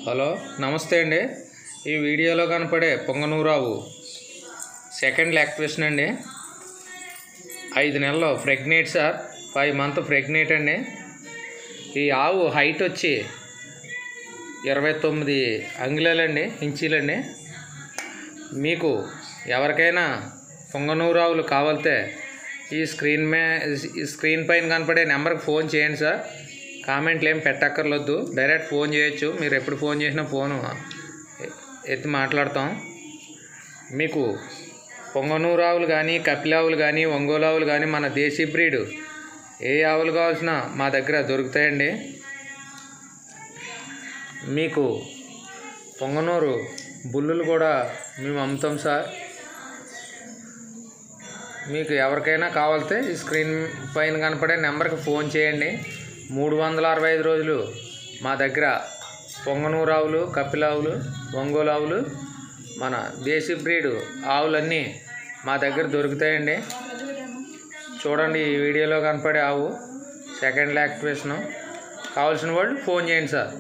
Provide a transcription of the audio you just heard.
Hello నమస్తే అండి. ఈ వీడియోలో కనపడే పొంగనూరు ఆవు సెకండ్ లాక్టేషన్ అండి. 5 నెలలు ప్రెగ్నెంట్ సార్, 5 మంత్ ప్రెగ్నెంట్ అండి. ఈ ఆవు హైట్ వచ్చి 29 అంగుళాలండి, ఇంచీలండి. మీకు ఎవరికైనా పొంగనూరు ఆవులు కావాలితే ఈ స్క్రీన్ పైన కనపడే నెంబర్కి ఫోన్ చేయండి సార్. కామెంట్లు ఏం పెట్టక్కర్లొద్దు, డైరెక్ట్ ఫోన్ చేయొచ్చు. మీరు ఎప్పుడు ఫోన్ చేసినా ఫోను ఎత్తి మాట్లాడతాం. మీకు పొంగనూరు ఆవులు కానీ, కపిల ఆవులు కానీ, ఒంగోలు ఆవులు కానీ, మన దేశీ బ్రీడ్ ఏ ఆవులు కావాల్సినా మా దగ్గర దొరుకుతాయండి. మీకు పొంగనూరు బుల్లులు కూడా మేము అమ్ముతాం సార్. మీకు ఎవరికైనా కావాలితే ఈ స్క్రీన్ పైన కనపడే నెంబర్కి ఫోన్ చేయండి. 365 రోజులు మా దగ్గర పొంగనూరు ఆవులు, కపిల ఆవులు, ఒంగోలు ఆవులు, మన దేశీ బ్రీడ్ ఆవులన్నీ మా దగ్గర దొరుకుతాయండి. చూడండి, ఈ వీడియోలో కనపడే ఆవు సెకండ్ లాక్టేషన్. కావాల్సిన వాళ్ళు ఫోన్ చేయండి సార్.